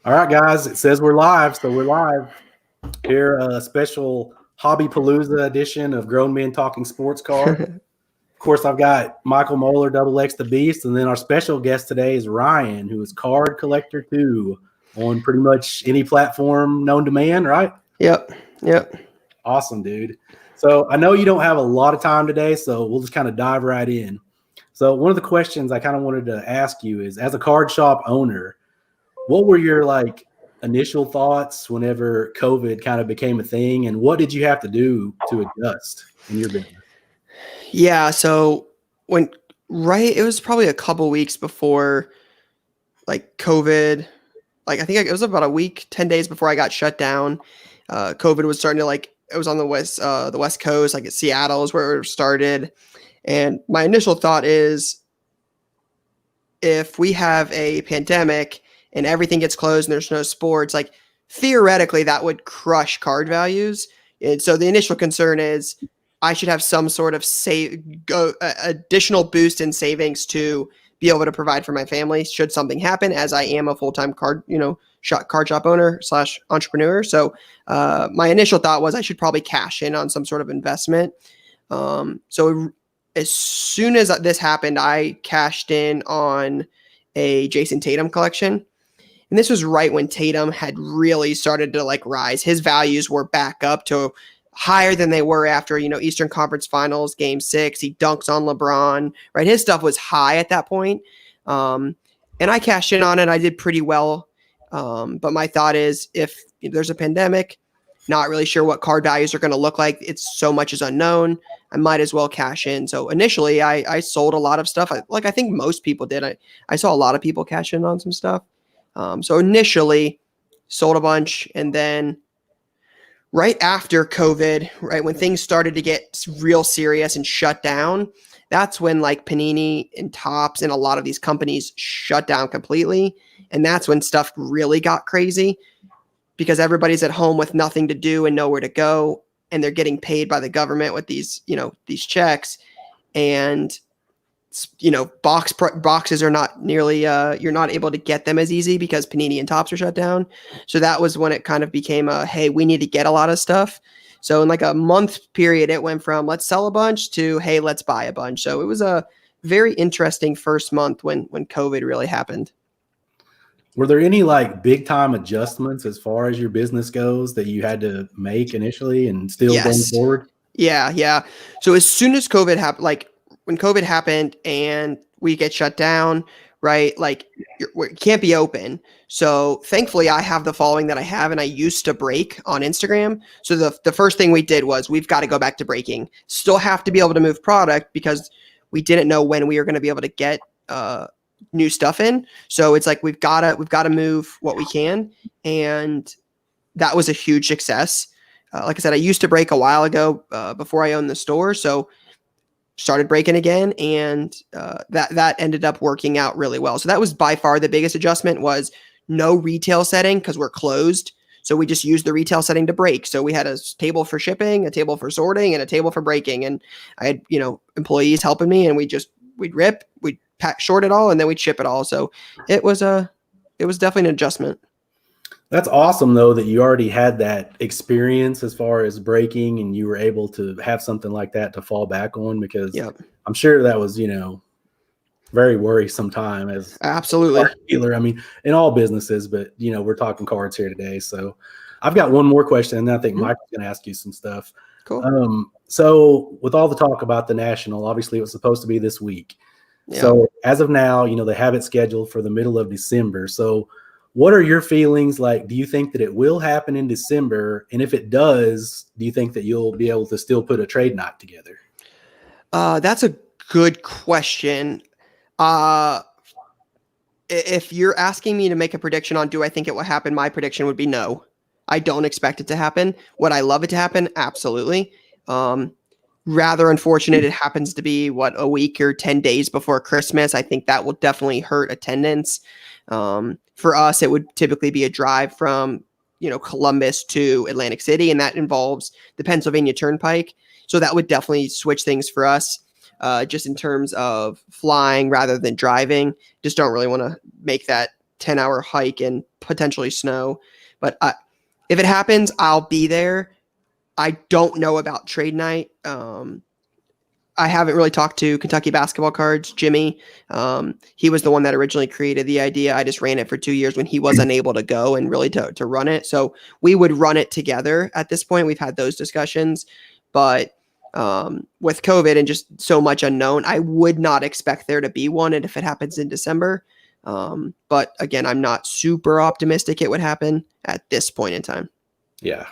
All right, guys, it says we're live, so we're live here. A special Hobbypalooza edition of Grown Men Talking Sports Card. Of course, I've got Michael Moeller, Double X the Beast, and then our special guest today is Ryan, who is Cardcollector2 on pretty much any platform known to man, right? Yep. Awesome, dude. So I know you don't have a lot of time today, so we'll just kind of dive right in. So one of the questions I kind of wanted to ask you is, as a card shop owner, what were your initial thoughts whenever COVID kind of became a thing, and what did you have to do to adjust in your business? Yeah. So it was probably a couple weeks before COVID, I think it was about a week, 10 days before I got shut down. COVID was starting to it was on the West Coast, at Seattle is where it started. And my initial thought is, if we have a pandemic and everything gets closed and there's no sports, theoretically that would crush card values. And so the initial concern is I should have some sort of additional boost in savings to be able to provide for my family should something happen, as I am a full-time card shop owner / entrepreneur. So my initial thought was I should probably cash in on some sort of investment. So as soon as this happened, I cashed in on a Jason Tatum collection. And this was right when Tatum had really started to rise. His values were back up to higher than they were after, Eastern Conference Finals, Game 6. He dunks on LeBron, right? His stuff was high at that point. And I cashed in on it. I did pretty well. But my thought is, if there's a pandemic, not really sure what card values are going to look like, it's so much is unknown, I might as well cash in. So initially I sold a lot of stuff. I think most people did. I saw a lot of people cash in on some stuff. So initially sold a bunch, and then right after COVID, right when things started to get real serious and shut down, that's when Panini and Topps and a lot of these companies shut down completely. And that's when stuff really got crazy, because everybody's at home with nothing to do and nowhere to go, and they're getting paid by the government with these checks. And boxes are not nearly, you're not able to get them as easy because Panini and Topps are shut down. So that was when it kind of became hey, we need to get a lot of stuff. So in a month period, it went from let's sell a bunch to, hey, let's buy a bunch. So it was a very interesting first month when COVID really happened. Were there any big time adjustments as far as your business goes that you had to make initially and still going forward? Yeah. So as soon as COVID happened, when COVID happened and we get shut down, right? It can't be open. So thankfully I have the following that I have, and I used to break on Instagram. So the first thing we did was we've got to go back to breaking. Still have to be able to move product because we didn't know when we were going to be able to get new stuff in. So it's we've got to move what we can. And that was a huge success. Like I said, I used to break a while ago before I owned the store. So started breaking again, and that ended up working out really well. So that was by far the biggest adjustment, was no retail setting because we're closed. So we just used the retail setting to break. So we had a table for shipping, a table for sorting, and a table for breaking. And I had, employees helping me, and we'd rip, we'd short it all, and then we'd ship it all. So it was definitely an adjustment. That's awesome, though, that you already had that experience as far as breaking, and you were able to have something like that to fall back on, because I'm sure that was, very worrisome time as absolutely a dealer. I mean, in all businesses, but, we're talking cards here today. So I've got one more question, and then I think Michael's going to ask you some stuff. Cool. So with all the talk about the National, obviously it was supposed to be this week. Yeah. So as of now, they have it scheduled for the middle of December. So what are your feelings like? Do you think that it will happen in December? And if it does, do you think that you'll be able to still put a trade night together? That's a good question. If you're asking me to make a prediction on do I think it will happen, my prediction would be no. I don't expect it to happen. Would I love it to happen? Absolutely. Rather unfortunate it happens to be a week or 10 days before Christmas. I think that will definitely hurt attendance. For us, it would typically be a drive from, Columbus to Atlantic City, and that involves the Pennsylvania Turnpike. So that would definitely switch things for us, just in terms of flying rather than driving. Just don't really want to make that 10-hour hike and potentially snow. But if it happens, I'll be there. I don't know about trade night. I haven't really talked to Kentucky Basketball Cards, Jimmy. He was the one that originally created the idea. I just ran it for 2 years when he was unable to go and really to run it. So we would run it together at this point. We've had those discussions. But with COVID and just so much unknown, I would not expect there to be one. And if it happens in December, but again, I'm not super optimistic it would happen at this point in time. Yeah.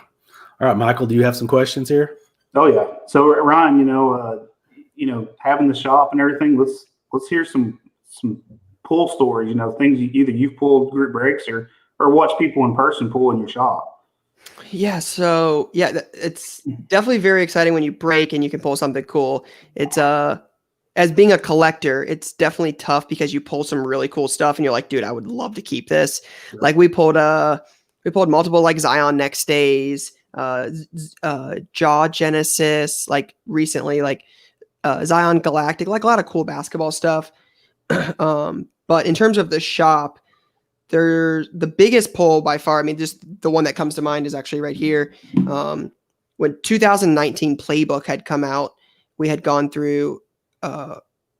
All right, Michael, do you have some questions here? Oh yeah. So Ryan, having the shop and everything, let's hear some pull stories, things either you've pulled group breaks or watch people in person pull in your shop. Yeah. So yeah, it's definitely very exciting when you break and you can pull something cool. It's as being a collector, it's definitely tough because you pull some really cool stuff and you're like, dude, I would love to keep this. Sure. Like we pulled multiple like Zion Next Days, Jaw Genesis, like recently, like Zion Galactic, like a lot of cool basketball stuff. But in terms of the shop, they're the biggest pull by far. I mean, just the one that comes to mind is actually right here. When 2019 Playbook had come out, we had gone through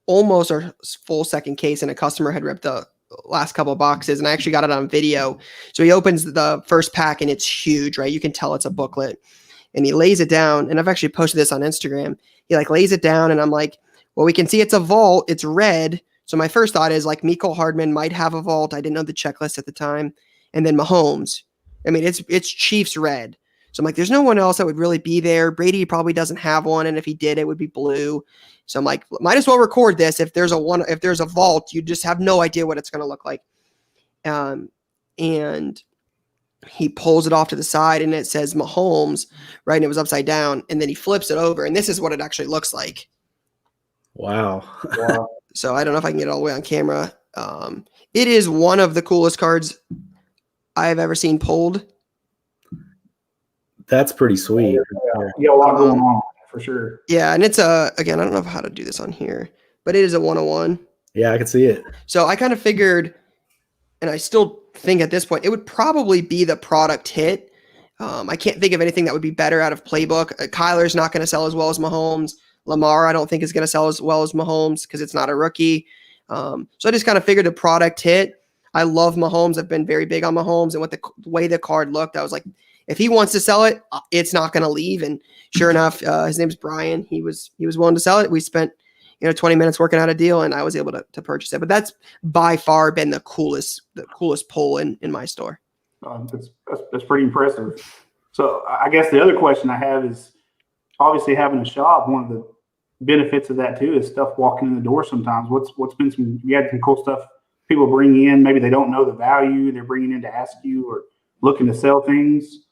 almost our full second case, and a customer had ripped the last couple of boxes, and I actually got it on video. So he opens the first pack, and it's huge, right? You can tell it's a booklet, and he lays it down. And I've actually posted this on Instagram. He like lays it down, and I'm like, well, we can see it's a vault. It's red. So my first thought is like Mecole Hardman might have a vault. I didn't know the checklist at the time. And then Mahomes. I mean, it's Chiefs red. So I'm like, there's no one else that would really be there. Brady probably doesn't have one, and if he did, it would be blue. So I'm like, might as well record this. If there's a vault, you just have no idea what it's going to look like. And he pulls it off to the side, and it says Mahomes, right? And it was upside down, and then he flips it over, and this is what it actually looks like. Wow. So I don't know if I can get it all the way on camera. It is one of the coolest cards I've ever seen pulled. That's pretty sweet. Yeah, a lot going on for sure. Yeah, and it's again, I don't know how to do this on here, but it is a 101. Yeah, I can see it. So I kind of figured, and I still think at this point, it would probably be the product hit. I can't think of anything that would be better out of Playbook. Kyler's not going to sell as well as Mahomes. Lamar, I don't think is going to sell as well as Mahomes because it's not a rookie. So I just kind of figured a product hit. I love Mahomes. I've been very big on Mahomes, and with the way the card looked, I was like, if he wants to sell it, it's not going to leave. And sure enough, his name's Brian. He was willing to sell it. We spent 20 minutes working out a deal, and I was able to purchase it. But that's by far been the coolest pull in my store. That's pretty impressive. So I guess the other question I have is, obviously having a shop, one of the benefits of that too is stuff walking in the door sometimes. What's been you had some cool stuff people bring in, maybe they don't know the value, they're bringing in to ask you or looking to sell things?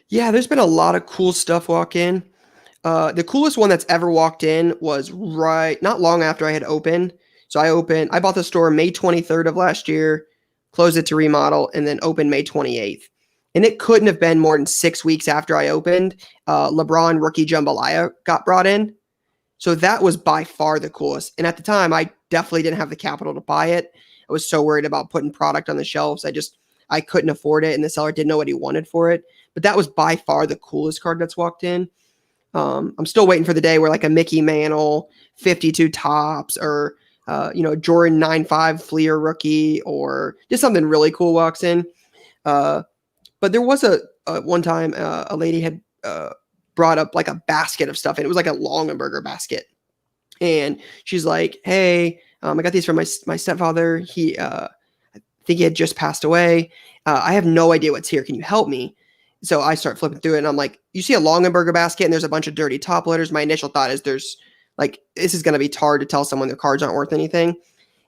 Yeah, there's been a lot of cool stuff walk in. The coolest one that's ever walked in was not long after I had opened. So I bought the store May 23rd of last year, closed it to remodel, and then opened May 28th. And it couldn't have been more than 6 weeks after I opened. LeBron rookie jambalaya got brought in. So that was by far the coolest. And at the time, I definitely didn't have the capital to buy it. I was so worried about putting product on the shelves. I couldn't afford it, and the seller didn't know what he wanted for it. But that was by far the coolest card that's walked in. I'm still waiting for the day where like a Mickey Mantle 52 tops or Jordan 9.5 Fleer rookie or just something really cool walks in. But there was a one time a lady had brought up like a basket of stuff, and it was like a Longaberger basket. And she's like, hey, I got these from my stepfather. I think he had just passed away. I have no idea what's here. Can you help me? So I start flipping through it, and I'm like, you see a Longaberger basket, and there's a bunch of dirty top loaders. My initial thought is this is going to be hard to tell someone their cards aren't worth anything.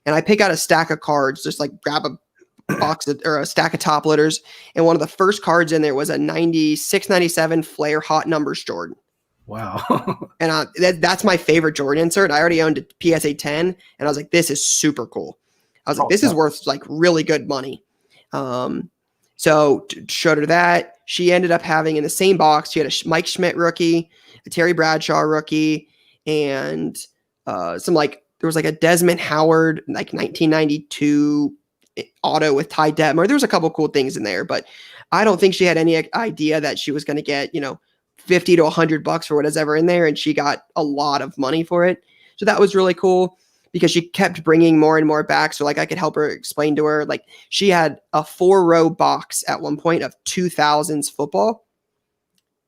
And I pick out a stack of cards, just like grab a box or a stack of top loaders. And one of the first cards in there was a 96-97 Flair Hot Numbers Jordan. Wow. And that's my favorite Jordan insert. I already owned a PSA 10, and I was like, this is super cool. I was like, this is worth like really good money. So showed her that. She ended up having in the same box, she had a Mike Schmidt rookie, a Terry Bradshaw rookie, and there was like a Desmond Howard, like 1992 auto with Ty Detmer. There was a couple cool things in there, but I don't think she had any idea that she was going to get, $50 to $100 for whatever's in there. And she got a lot of money for it. So that was really cool because she kept bringing more and more back. So like I could help her explain to her, like she had a 4-row box at one point of 2000s football,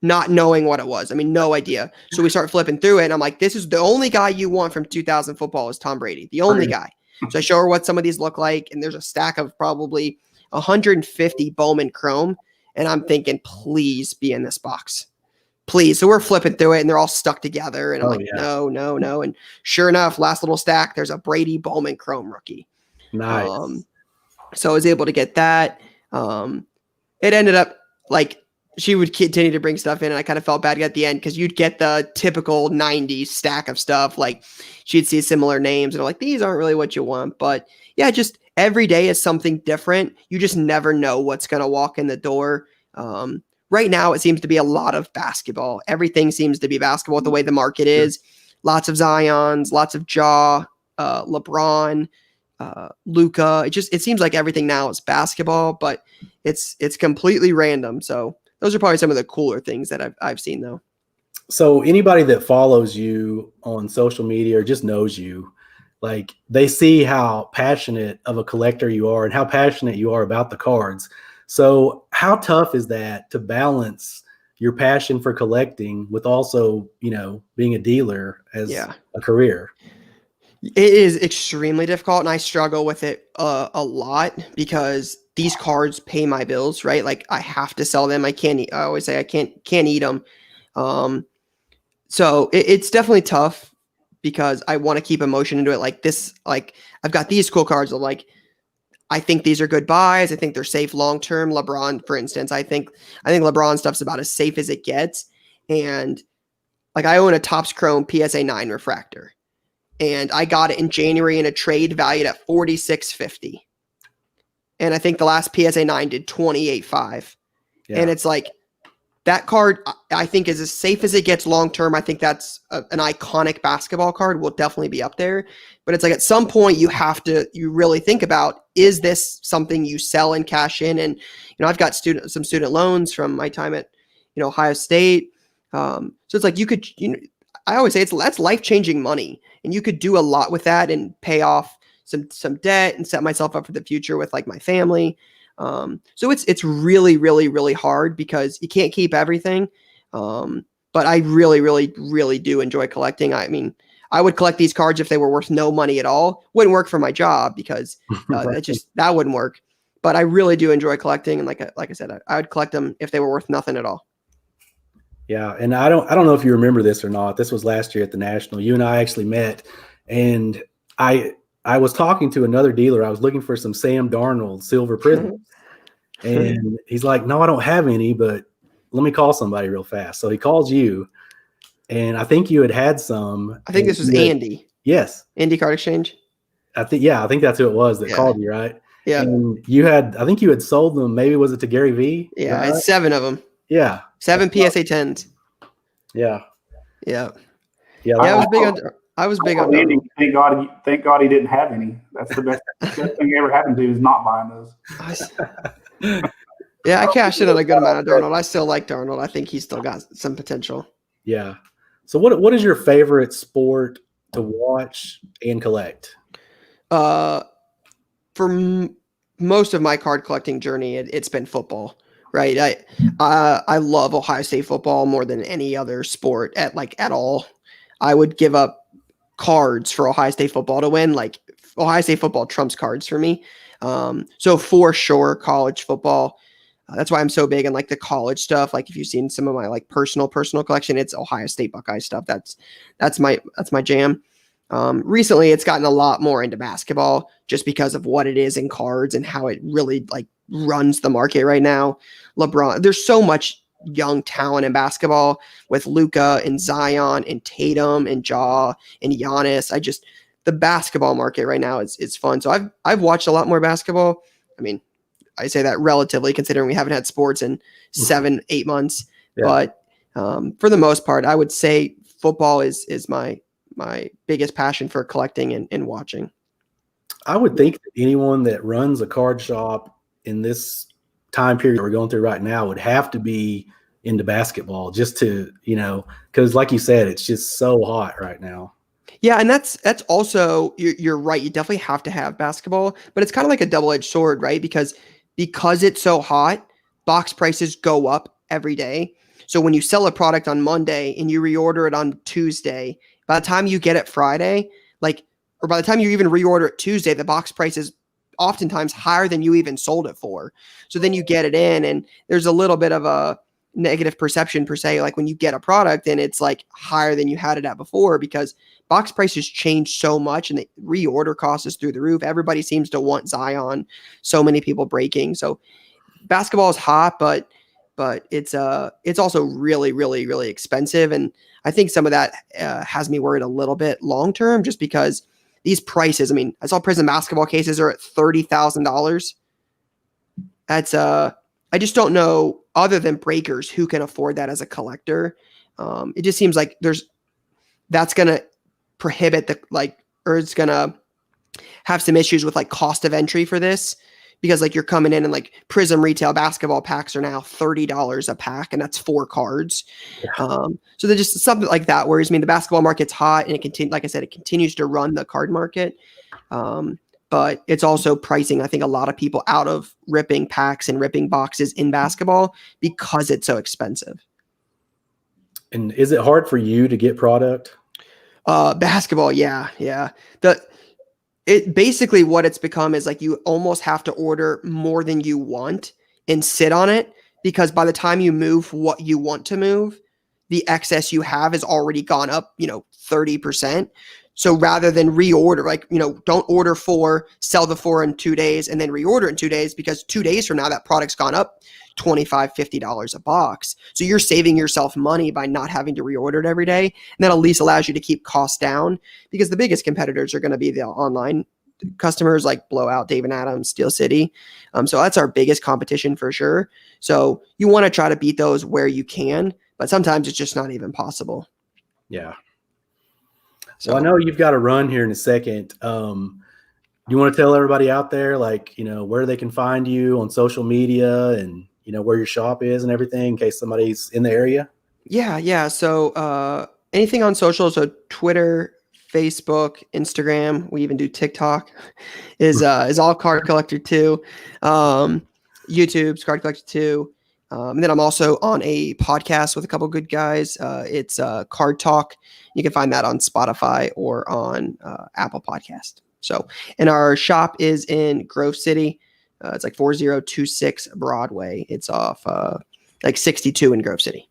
not knowing what it was. I mean, no idea. So we start flipping through it and I'm like, this is the only guy you want from 2000 football is Tom Brady, the only guy. So I show her what some of these look like. And there's a stack of probably 150 Bowman Chrome. And I'm thinking, please be in this box. Please. So we're flipping through it and they're all stuck together. And I'm no. And sure enough, last little stack, there's a Brady Bowman Chrome rookie. Nice. So I was able to get that. It ended up like she would continue to bring stuff in and I kind of felt bad at the end because you'd get the typical 90s stack of stuff. Like she'd see similar names and like, these aren't really what you want. But yeah, just every day is something different. You just never know what's going to walk in the door. Right now, it seems to be a lot of basketball. Everything seems to be basketball the way the market is. Lots of Zions, lots of Ja, LeBron, Luka. It seems like everything now is basketball, but it's completely random. So those are probably some of the cooler things that I've seen though. So anybody that follows you on social media or just knows you, like they see how passionate of a collector you are and how passionate you are about the cards. So how tough is that to balance your passion for collecting with also, being a dealer as a career? It is extremely difficult and I struggle with it a lot because these cards pay my bills, right? Like I have to sell them. I always say I can't eat them. So it's definitely tough because I want to keep emotion into it. Like this, like I've got these cool cards of like, I think these are good buys. I think they're safe long-term. LeBron, for instance, I think LeBron stuff's about as safe as it gets. And like I own a Topps Chrome PSA 9 refractor and I got it in January in a trade valued at $46.50. And I think the last PSA 9 did $28.5. Yeah. And it's like that card, I think is as safe as it gets long-term. I think that's an iconic basketball card. Will definitely be up there. But it's like at some point you really think about, is this something you sell and cash in? And, I've got some student loans from my time at, Ohio State. So it's like I always say that's life-changing money. And you could do a lot with that and pay off some debt and set myself up for the future with like my family. So it's really, really, really hard because you can't keep everything. But I really, really, really do enjoy collecting. I mean, I would collect these cards if they were worth no money at all. Wouldn't work for my job because that wouldn't work. But I really do enjoy collecting. And like I said, I would collect them if they were worth nothing at all. Yeah. And I don't know if you remember this or not. This was last year at the National. You and I actually met and I was talking to another dealer. I was looking for some Sam Darnold silver prisms. And he's like, no, I don't have any, but let me call somebody real fast. So he calls you. And I think you had some. I think this was Andy. Yes. Andy Card Exchange. I think that's who it was that called you, right? Yeah. And I think you had sold them. Maybe was it to Gary V? Yeah. Right? I had 7 of them. Yeah. 7 PSA 10s. Yeah. Yeah. Yeah. I was big on Andy. Thank God he didn't have any. That's the best thing ever happened to you is not buying those. Yeah, I cashed in on a good amount of Darnold. I still like Darnold. I think he's still got some potential. Yeah. So what is your favorite sport to watch and collect? For most of my card collecting journey, it's been football, right? I love Ohio State football more than any other sport at all. I would give up cards for Ohio State football to win. Like Ohio State football trumps cards for me. So for sure, college football. That's why I'm so big on like the college stuff. Like if you've seen some of my like personal collection, it's Ohio State Buckeye stuff. That's my jam. Recently it's gotten a lot more into basketball just because of what it is in cards and how it really like runs the market right now. LeBron, there's so much young talent in basketball with Luka and Zion and Tatum and Ja and Giannis. The basketball market right now is fun. So I've watched a lot more basketball. I mean, I say that relatively considering we haven't had sports in 7-8 months, but for the most part, I would say football is my biggest passion for collecting and watching. I would think that anyone that runs a card shop in this time period we're going through right now would have to be into basketball just to, because like you said, it's just so hot right now. Yeah, and that's also you're right. You definitely have to have basketball, but it's kind of like a double-edged sword, right? Because it's so hot, box prices go up every day. So when you sell a product on Monday and you reorder it on Tuesday, by the time you get it Friday, or by the time you even reorder it Tuesday, the box price is oftentimes higher than you even sold it for. So then you get it in, and there's a little bit of a negative perception per se, like when you get a product and it's like higher than you had it at before, because box prices change so much and the reorder cost is through the roof. Everybody seems to want Zion. So many people breaking. So basketball is hot, but it's also really, really, really expensive. And I think some of that has me worried a little bit long term, just because these prices. I mean, I saw Prism basketball cases are at $30,000. That's I just don't know, other than breakers, who can afford that as a collector. It just seems like that's going to prohibit or it's going to have some issues with cost of entry for this, because you're coming in and Prism retail basketball packs are now $30 a pack, and that's 4 cards. Yeah. So there's just something like that worries me. The basketball market's hot, and it continues to run the card market. But it's also pricing, I think, a lot of people out of ripping packs and ripping boxes in basketball because it's so expensive. And is it hard for you to get product? Basketball, yeah. It basically, what it's become is you almost have to order more than you want and sit on it, because by the time you move what you want to move, the excess you have has already gone up, 30%. So rather than reorder, don't order 4, sell the 4 in 2 days, and then reorder in 2 days, because 2 days from now, that product's gone up $25, $50 a box. So you're saving yourself money by not having to reorder it every day. And that at least allows you to keep costs down, because the biggest competitors are going to be the online customers like Blowout, Dave & Adams, Steel City. So that's our biggest competition for sure. So you want to try to beat those where you can, but sometimes it's just not even possible. Yeah. So I know you've got to run here in a second. Do you want to tell everybody out there, where they can find you on social media and, where your shop is and everything, in case somebody's in the area? Yeah. So anything on social, so Twitter, Facebook, Instagram, we even do TikTok, is all Cardcollector2. YouTube's Cardcollector2. And then I'm also on a podcast with a couple good guys. It's Card Talk. You can find that on Spotify or on Apple Podcast. So, and our shop is in Grove City. It's 4026 Broadway. It's off 62 in Grove City.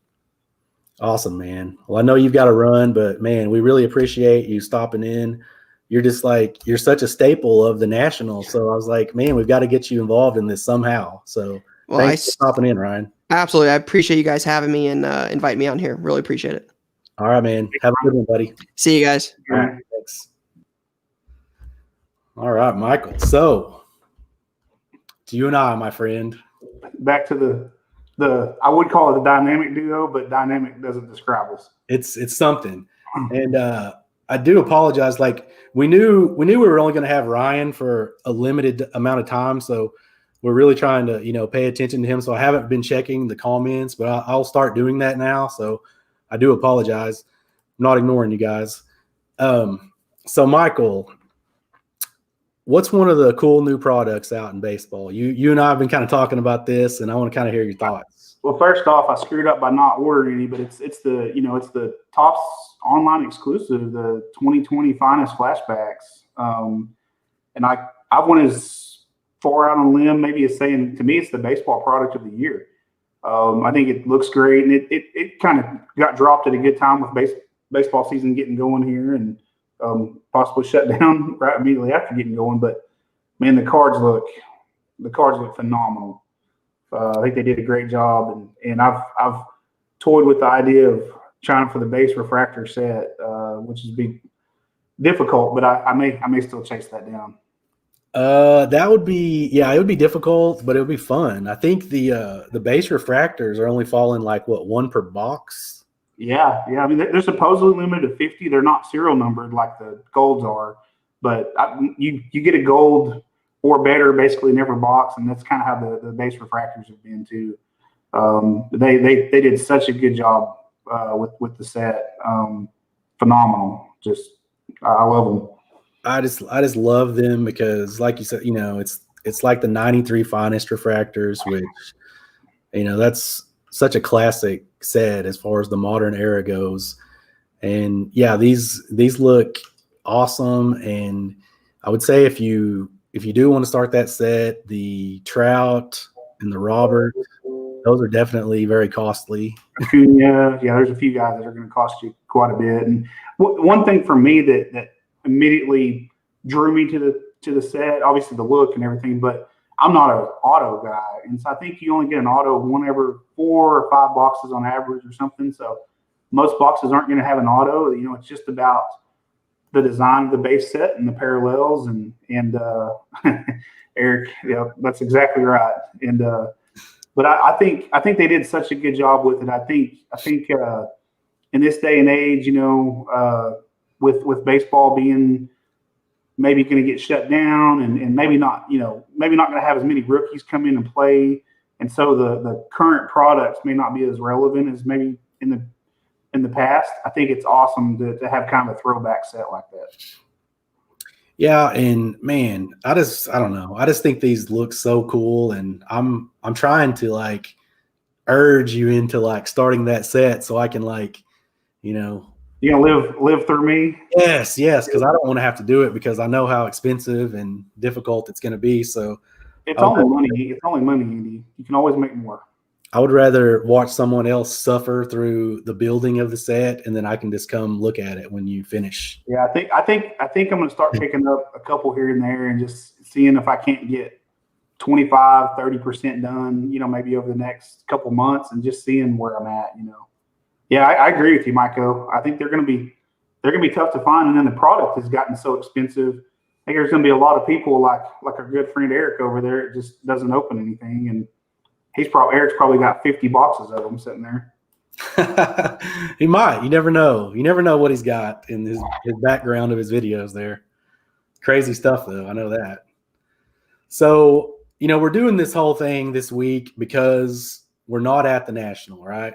Awesome, man. Well, I know you've got to run, but man, we really appreciate you stopping in. You're just you're such a staple of the National. So I was like, man, we've got to get you involved in this somehow. So thanks for stopping in, Ryan. Absolutely. I appreciate you guys having me and inviting me on here. Really appreciate it. All right, man. Have a good one, buddy. See you guys. All right. Thanks. All right, Michael. So you and I, my friend. Back to the I would call it the dynamic duo, but dynamic doesn't describe us. It's something. And I do apologize. We knew we were only going to have Ryan for a limited amount of time, so we're really trying to pay attention to him. So I haven't been checking the comments, but I'll start doing that now. So I do apologize. I'm not ignoring you guys. So Michael, what's one of the cool new products out in baseball? You and I have been kind of talking about this, and I want to kind of hear your thoughts. Well, first off, I screwed up by not ordering any, but it's the Topps online exclusive, the 2020 finest flashbacks. And I went as far out on a limb, maybe as saying, to me, it's the baseball product of the year. I think it looks great, and it kind of got dropped at a good time with baseball season getting going here, and possibly shut down right immediately after getting going. But man, the cards look phenomenal. I think they did a great job, and I've toyed with the idea of trying for the base refractor set, which is difficult, but I may still chase that down. That would be, it would be difficult, but it would be fun. I think the base refractors are only falling one per box. Yeah. I mean, they're supposedly limited to 50. They're not serial numbered like the golds are, but you get a gold or better basically in every box, and that's kind of how the base refractors have been too. They did such a good job with the set. Phenomenal. Just I love them. I just love them because, like you said, it's like the 93 finest refractors, which that's such a classic set as far as the modern era goes. And yeah, these look awesome. And I would say if you do want to start that set, the Trout and the Robert, those are definitely very costly. Yeah, there's a few guys that are going to cost you quite a bit. And one thing for me that immediately drew me to the set, obviously the look and everything, but I'm not an auto guy, and so I think you only get an auto one every 4 or 5 boxes on average or something. So most boxes aren't going to have an auto. It's just about the design of the base set and the parallels and Eric, that's exactly right. And but I think they did such a good job with it. I think in this day and age, with baseball being maybe going to get shut down and maybe not going to have as many rookies come in and play, and so the current products may not be as relevant as maybe in the past. I think it's awesome to have kind of a throwback set like that. Yeah, and man, I don't know. I just think these look so cool, and I'm trying to urge you into starting that set so I can You gonna live through me? Yes, because I don't want to have to do it because I know how expensive and difficult it's going to be. So it's only money. It's only money, Andy. You can always make more. I would rather watch someone else suffer through the building of the set, and then I can just come look at it when you finish. Yeah, I think I'm going to start picking up a couple here and there and just seeing if I can't get 25, 30% done. Maybe over the next couple months, and just seeing where I'm at. Yeah, I agree with you, Michael. I think they're going to be tough to find, and then the product has gotten so expensive. I think there's going to be a lot of people like our good friend Eric over there. It just doesn't open anything, and Eric's probably got 50 boxes of them sitting there. He might. You never know. You never know what he's got in his background of his videos there. Crazy stuff, though. I know that. So, we're doing this whole thing this week because we're not at the National, right?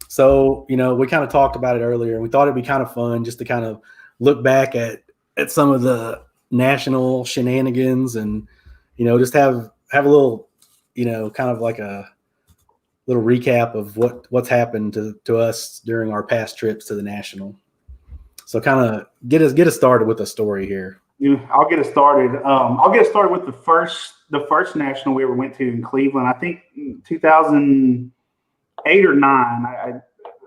So, we kind of talked about it earlier, and we thought it'd be kind of fun just to kind of look back at some of the National shenanigans and, just have a little, kind of like a little recap of what's happened to us during our past trips to the National. So kind of get us started with a story here. I'll get us started. I'll get us started with the first National we ever went to in Cleveland. I think 2008 or 9.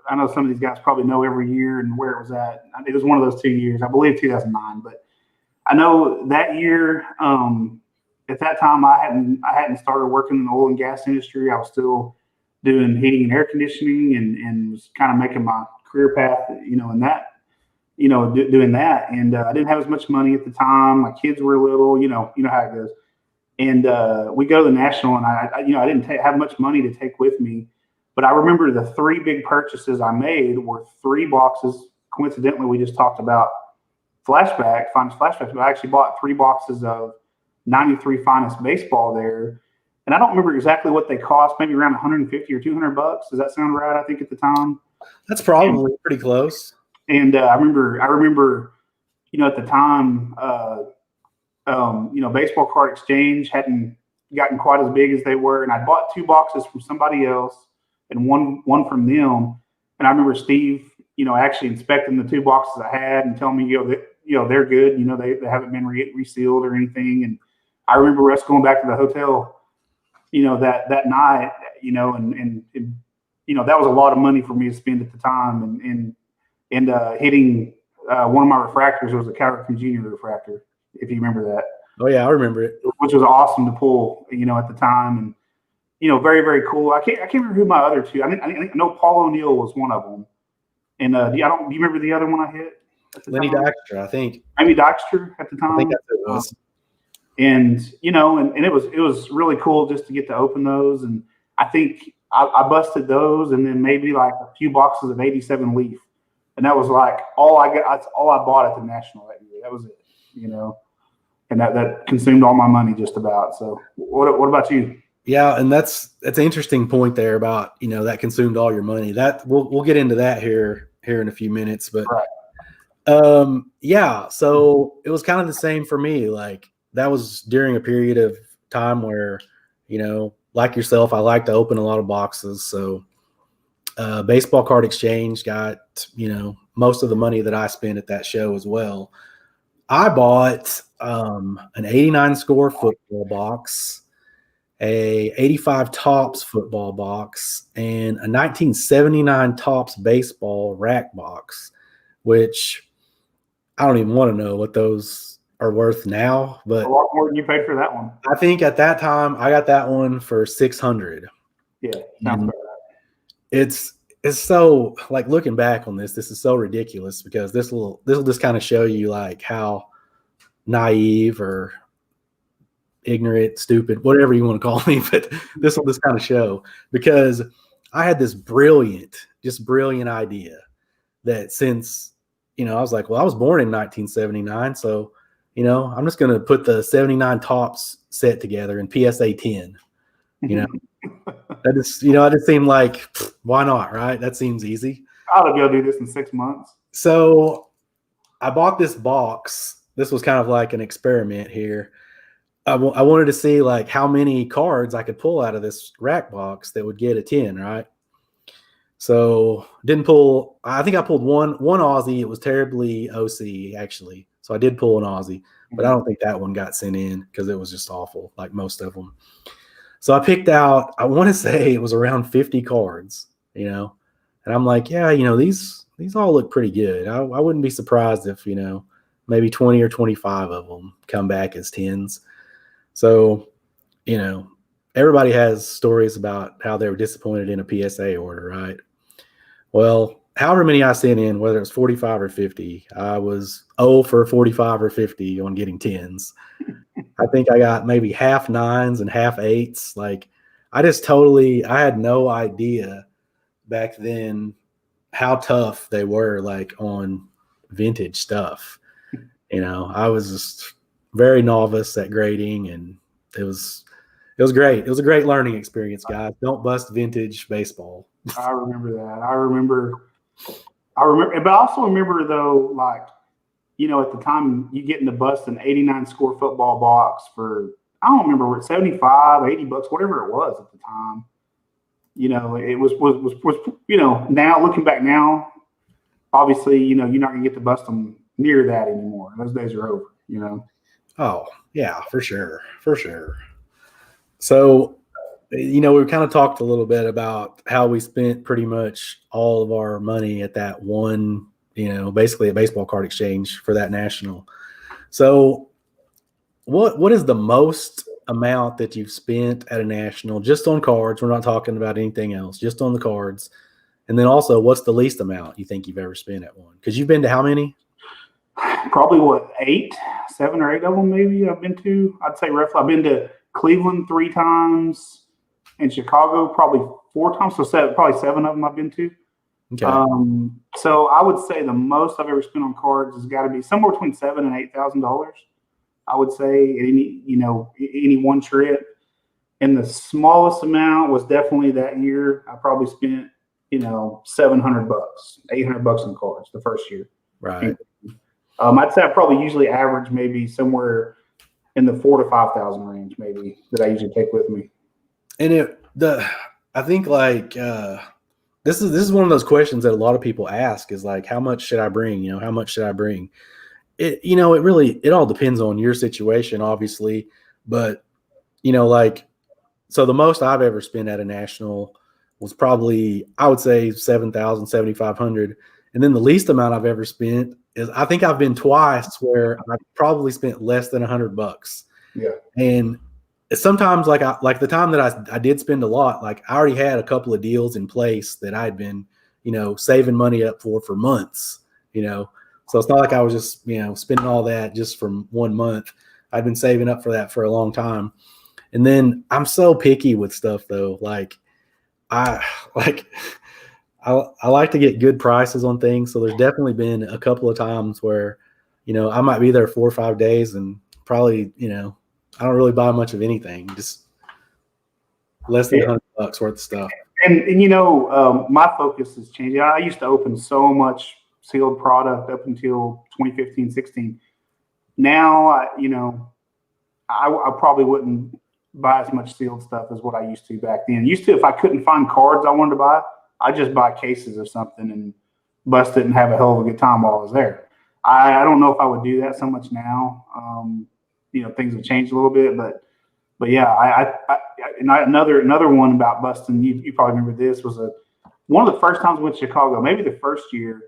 I know some of these guys probably know every year and where it was at. It was one of those 2 years. I believe 2009, but I know that year. At that time, I hadn't started working in the oil and gas industry. I was still doing heating and air conditioning and was kind of making my career path, in that, doing that. And I didn't have as much money at the time. My kids were little, you know how it goes. And we go to the National, and I didn't have much money to take with me. But I remember the 3 big purchases I made were 3 boxes. Coincidentally, we just talked about finest flashbacks, but I actually bought 3 boxes of 93 finest baseball there. And I don't remember exactly what they cost, maybe around $150 or $200. Does that sound right? I think at the time. That's probably pretty close. And I remember, at the time, Baseball Card Exchange hadn't gotten quite as big as they were. And I bought 2 boxes from somebody else and one from them. And I remember Steve, actually inspecting the 2 boxes I had and telling me, they're good. They haven't been resealed or anything. And I remember us going back to the hotel, that night, and that was a lot of money for me to spend at the time. And hitting one of my refractors was a Calvert Junior refractor, if you remember that. Oh yeah, I remember it. Which was awesome to pull, at the time, and very, very cool. I can't remember who my other 2. I know Paul O'Neill was one of them. And do you remember the other one I hit? Lenny Dykstra, I think. Maybe Dykstra at the time. I think that's what it was. And it was really cool just to get to open those. And I think I busted those, and then maybe like a few boxes of 87 Leaf, and that was like all I got. That's all I bought at the National that year. That was it. and that consumed all my money just about. So what about you? Yeah, and that's an interesting point there about that consumed all your money. That we'll get into that here in a few minutes, but right. Yeah, so it was kind of the same for me. Like that was during a period of time where like yourself, I like to open a lot of boxes. So Baseball Card Exchange got most of the money that I spent at that show as well. I bought an 89 score football box, a 85 Topps football box, and a 1979 Topps baseball rack box, which I don't even want to know what those are worth now, but a lot more than you paid for that one. I think at that time I got that one for $600. Yeah, sounds about right. It's so, like, looking back on this is so ridiculous because this will just kind of show you like how naive or ignorant, stupid, whatever you want to call me, but this will just kind of show, because I had this brilliant idea that since I was like, well, I was born in 1979, so I'm just going to put the 79 Topps set together in PSA 10. That just seemed like, why not, right? That seems easy. I'll be able to do this in 6 months. So I bought this box. This was kind of like an experiment here. I wanted to see like how many cards I could pull out of this rack box that would get a 10, right? So didn't pull. I think I pulled one Aussie. It was terribly OC actually. So I did pull an Aussie, but I don't think that one got sent in because it was just awful, like most of them. So I picked out, I want to say it was around 50 cards, and I'm like, yeah, these all look pretty good. I wouldn't be surprised if, maybe 20 or 25 of them come back as 10s. So, everybody has stories about how they were disappointed in a PSA order, right? Well, however many I sent in, whether it was 45 or 50, I was 0 for 45 or 50 on getting 10s. I think I got maybe half 9s and half 8s. Like, I had no idea back then how tough they were, like, on vintage stuff. I was just very novice at grading, and it was great. It was a great learning experience, guys. Don't bust vintage baseball. I remember that. I remember, but I also remember though, like, at the time you getting to bust an 89 score football box for, I don't remember, 75, $80, whatever it was at the time. It was now looking back now, obviously, you're not gonna get to bust them near that anymore. Those days are over, Oh, yeah, for sure. For sure. So, we kind of talked a little bit about how we spent pretty much all of our money at that one, basically a baseball card exchange for that national. So what is the most amount that you've spent at a national just on cards? We're not talking about anything else, just on the cards. And then also, what's the least amount you think you've ever spent at one? Because you've been to how many? Probably 7 or 8 of them maybe I've been to. I'd say roughly. I've been to Cleveland 3 times, and Chicago probably 4 times. So probably 7 of them I've been to. Okay. So I would say the most I've ever spent on cards has got to be somewhere between $7,000 and $8,000. I would say any one trip. And the smallest amount was definitely that year. I probably spent $700, $800 on cards the first year. Right. I'd say I probably usually average maybe somewhere in the $4,000 to $5,000 range, maybe, that I usually take with me. And I think like this is one of those questions that a lot of people ask is like, how much should I bring? How much should I bring? It all depends on your situation, obviously, but so the most I've ever spent at a national was probably, I would say, $7,000, $7,500. And then the least amount I've ever spent is, I think I've been twice where I probably spent less than $100. Yeah. And sometimes like the time that I did spend a lot, like I already had a couple of deals in place that I'd been, saving money up for months, So it's not like I was just, spending all that just from 1 month. I've been saving up for that for a long time. And then I'm so picky with stuff though. Like I like to get good prices on things. So there's definitely been a couple of times where, I might be there 4 or 5 days and probably, I don't really buy much of anything, just less than $100 worth of stuff. And my focus is changing. I used to open so much sealed product up until 2015, 16. Now, I probably wouldn't buy as much sealed stuff as what I used to back then. Used to, if I couldn't find cards I wanted to buy, I'd just buy cases or something and bust it and have a hell of a good time while I was there. I don't know if I would do that so much now. Things have changed a little bit, but yeah, another one about busting. You probably remember this was one of the first times I went to Chicago, maybe the first year.